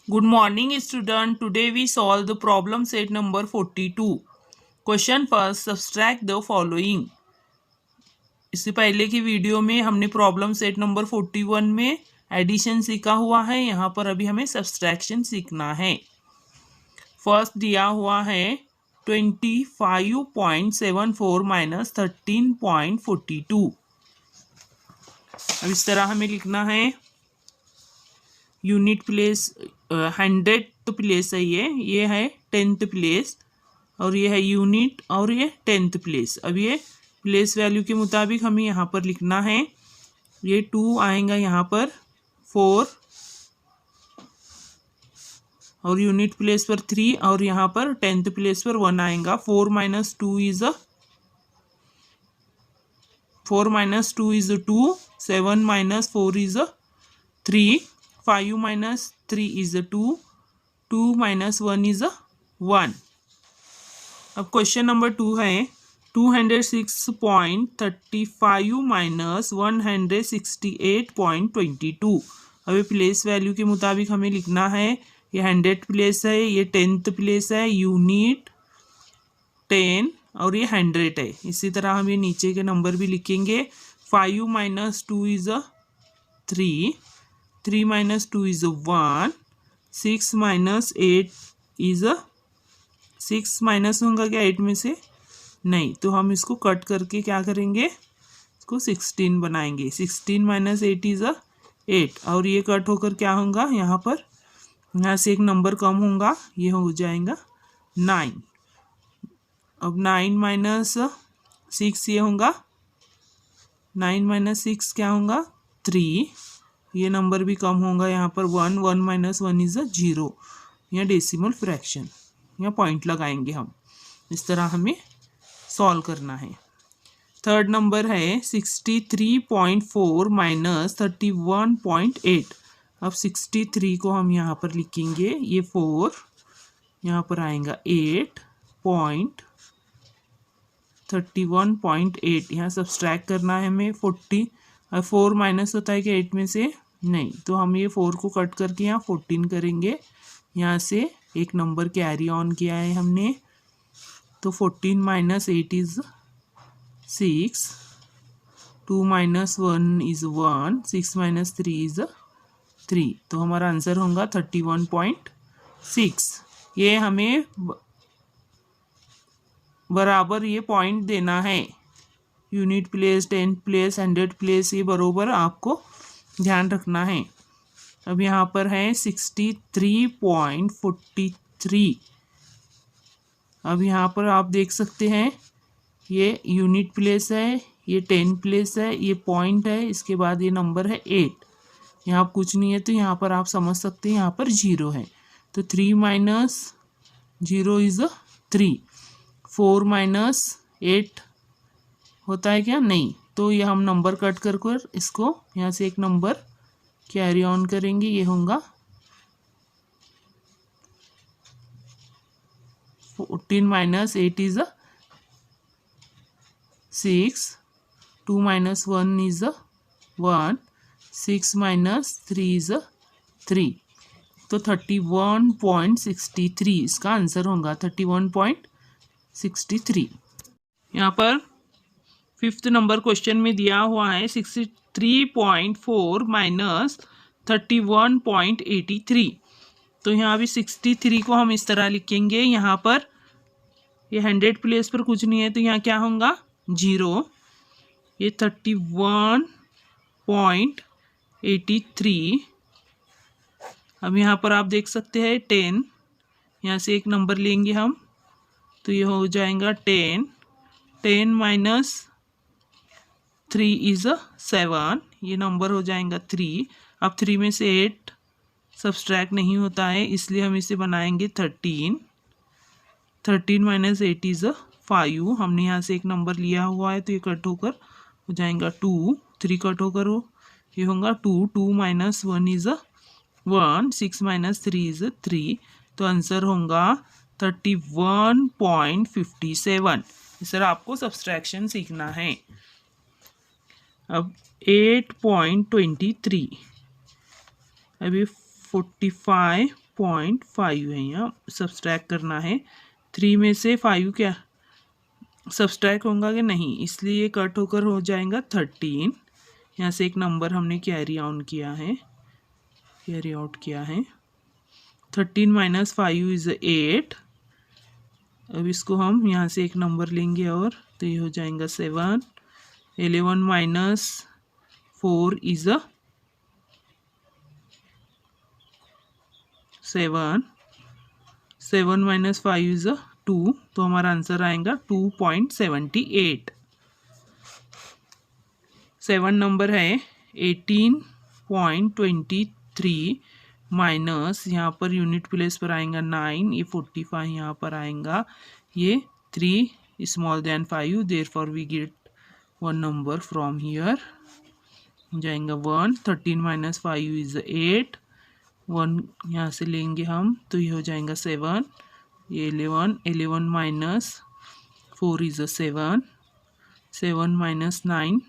Good morning student. Today we solve the problem set number 42. Question first, subtract the following. इससे पहले की video में हमने problem set number 41 में addition सीखा हुआ है। यहाँ पर अभी हमें सब्सट्रैक्शन सीखना है। फर्स्ट दिया हुआ है 25.74 माइनस 13.42। अब इस तरह हमें लिखना है। यूनिट प्लेस 100th प्लेस है, ये है 10th प्लेस, और ये है यूनिट और ये 10th प्लेस। अब ये प्लेस वैल्यू के मुताबिक हमें यहाँ पर लिखना है। ये 2 आएगा यहाँ पर 4, और यूनिट प्लेस पर 3, और यहाँ पर 10th प्लेस पर 1 आएगा। 4 minus 2 is 2, 7 minus 4 is 3, 5 minus 3 is 2, 2 minus 1 is 1। अब क्वेश्चन नंबर 2 है 206.35 माइनस 168.22। अब ये प्लेस वैल्यू के मुताबिक हमें लिखना है। ये 100th प्लेस है, ये 10th प्लेस है, यूनिट 10 और ये 100 है। इसी तरह हम ये नीचे के नंबर भी लिखेंगे। 5 minus 2 is 3, 3 minus 2 is 1, 6 minus 8 is 6 minus होगा क्या 8 में से? नहीं, तो हम इसको कट करके क्या करेंगे, इसको 16 बनाएंगे। 16 माइनस 8 इज 8, और ये कट होकर क्या होगा, यहाँ पर यहाँ से एक नंबर कम होगा, ये हो जाएगा 9। अब 9 माइनस 6 ये होगा, 9 माइनस 6 क्या होगा 3, ये नंबर भी कम होगा यहाँ पर 1, 1 माइनस 1 इज 0। यहाँ डेसिमल फ्रैक्शन, यहाँ पॉइंट लगाएंगे हम। इस तरह हमें सॉल्व करना है। थर्ड नंबर है 63.4 माइनस 31.8। अब 63 को हम यहाँ पर लिखेंगे, ये 4, यहाँ पर आएगा 8.31.8। यहाँ सब्सट्रैक्ट करना है हमें 40। 4 माइनस होता है कि 8 में से? नहीं, तो हम ये 4 को कट करके यहाँ 14 करेंगे। यहाँ से एक नंबर कैरी ऑन किया है हमने, तो 14 minus 8 is 6, 2 minus 1 is 1, 6 minus 3 is 3। तो हमारा आंसर होगा 31.6। ये हमें बराबर ये पॉइंट देना है। Unit place, 10th place, 100th place, ये बराबर आपको ध्यान रखना है। अब यहाँ पर है 63.43। अब यहाँ पर आप देख सकते हैं, ये यूनिट प्लेस है, ये 10 प्लेस है, ये पॉइंट है, इसके बाद ये नंबर है 8। यहाँ कुछ नहीं है, तो यहाँ पर आप समझ सकते हैं यहाँ पर 0 है। तो 3 माइनस 0 इज 3। 4 माइनस 8 होता है क्या? नहीं, तो ये हम नंबर कट कर इसको यहाँ से एक नंबर कैरी ऑन करेंगे, ये होगा 14 minus 8 is 6, 2 minus 1 is 1, 6 minus 3 is 3। तो 31.63 इसका आंसर होगा, 31.63। यहाँ पर 5th नंबर क्वेश्चन में दिया हुआ है 63.4 माइनस 31.83। तो यहाँ भी 63 को हम इस तरह लिखेंगे। यहाँ पर ये 100 प्लेस पर कुछ नहीं है, तो यहाँ क्या होगा 0। ये 31.83। अब यहाँ पर आप देख सकते हैं 10, यहाँ से एक नंबर लेंगे हम, तो ये हो जाएगा 10। 10 माइनस 3 इज 7, ये नंबर हो जाएगा 3। अब 3 में से 8 सब्सट्रैक्ट नहीं होता है, इसलिए हम इसे बनाएंगे 13। 13 माइनस 8 इज 5। हमने यहाँ से एक नंबर लिया हुआ है, तो ये कट होकर हो जाएगा 2। 3 कट होकर ये होगा 2। 2 माइनस 1 इज 1, 6 माइनस 3 इज 3। तो आंसर होगा 31.57। इस तरह आपको सब्सट्रैक्शन सीखना है। अब 8.23, अभी 45 13.5 है, यहाँ सब्सट्रैक्ट करना है। 3 में से 5 क्या सब्सट्रैक्ट होगा कि नहीं, इसलिए ये कट होकर हो जाएगा 13। यहाँ से एक नंबर हमने कैरी आउट किया है। 13 - 5 इज़ 8। अब इसको हम यहाँ से एक नंबर लेंगे और तो ये हो जाएगा 7। 11 - 4 इज़ 7। 7 - 5 इज़ 2, तो हमारा आंसर आएगा 2.78। 7 नंबर है 18.23 माइनस यहाँ पर यूनिट प्लेस पर आएगा 9, ये 45 यहाँ पर आएगा, ये 3 small than 5, therefore we get 1 number from here, हो जाएगा 1। 13 - 5 इज़ 8, 1 यहाँ से लेंगे हम तो ये हो जाएगा 7। ये 11 - 4 इज़ 7। 7 - 9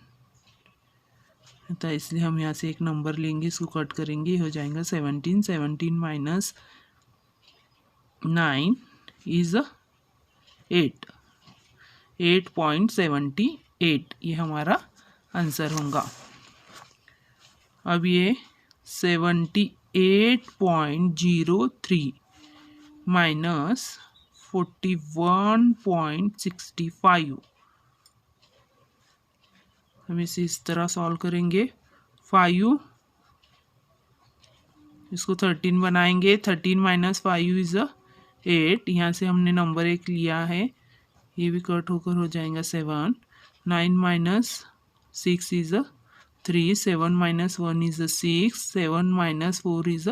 था, इसलिए हम यहाँ से एक नंबर लेंगे, इसको कट करेंगे, हो जाएगा 17। 17 - 9 इज़ 8। 8.78 ये हमारा आंसर होगा। अब ये 78.03 माइनस 41.65 हम इसे इस तरह सॉल्व करेंगे। 5 इसको 13 बनाएंगे। 13 - 5 इज़ 8, यहाँ से हमने नंबर 1 लिया है, ये भी कट होकर हो जाएगा 7। 9 - 6 इज़ 3। 7 - 1 इज़ 6। 7 - 4 इज़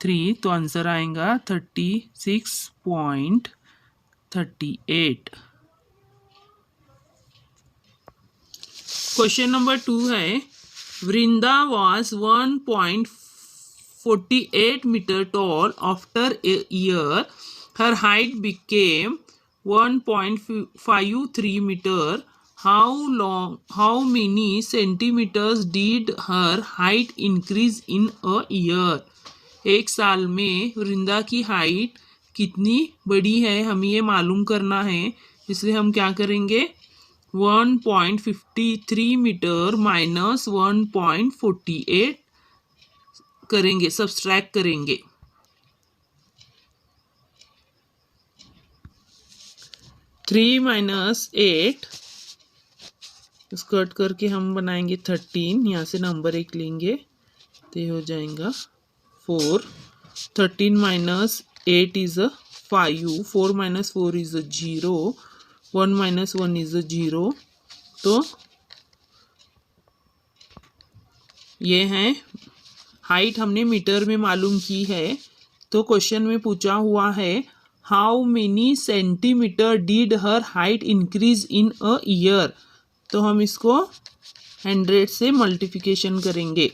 3, तो आंसर आएगा 36.38। क्वेश्चन नंबर 2 है, वृंदा was 1.48 meter tall. After a year, her height became 1.53 meter. How many centimeters did her height increase in a year? एक साल में वृंदा की हाइट कितनी बड़ी है हमें ये मालूम करना है, इसलिए हम क्या करेंगे, 1.53 मीटर माइनस 1.48 करेंगे, सब्सट्रैक्ट करेंगे। 3 - 8 इसको कट करके हम बनाएंगे 13, यहाँ से नंबर 1 लेंगे तो ये हो जाएगा 4। 13 - 8 इज़ 5। 4 - 4 इज़ 0। 1 - 1 इज़ 0, तो ये है हाइट हमने मीटर में मालूम की है। तो क्वेश्चन में पूछा हुआ है how many centimetre did her height increase in a year, तो हम इसको 100 से मल्टीप्लिकेशन करेंगे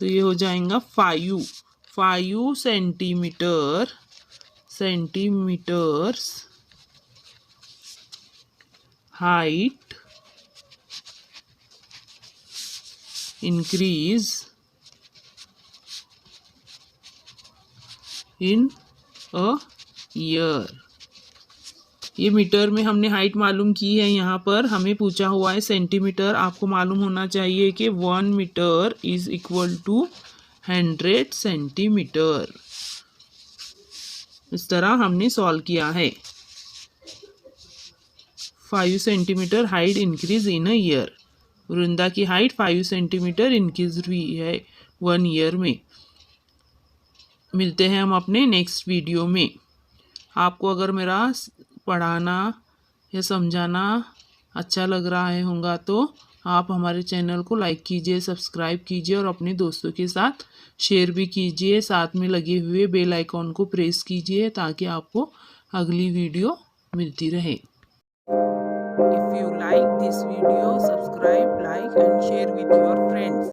तो ये हो जाएगा 5 centimetres height increase in a year। ये मीटर में हमने हाइट मालूम की है, यहाँ पर हमें पूछा हुआ है सेंटीमीटर। आपको मालूम होना चाहिए कि 1 metre is equal to 100 centimetre. इस तरह हमने सॉल्व किया है। 5 centimetre height increase in a year, वृंदा की हाइट 5 सेंटीमीटर इंक्रीज हुई है 1 ईयर में। मिलते हैं हम अपने नेक्स्ट वीडियो में। आपको अगर मेरा पढ़ाना या समझाना अच्छा लग रहा है होगा तो आप हमारे चैनल को लाइक कीजिए, सब्सक्राइब कीजिए और अपने दोस्तों के साथ शेयर भी कीजिए। साथ में लगे हुए बेल आइकॉन को प्रेस कीजिए ताकि आपको अगली वीडियो मिलती रहे। If you like this video, subscribe, like and share with your friends.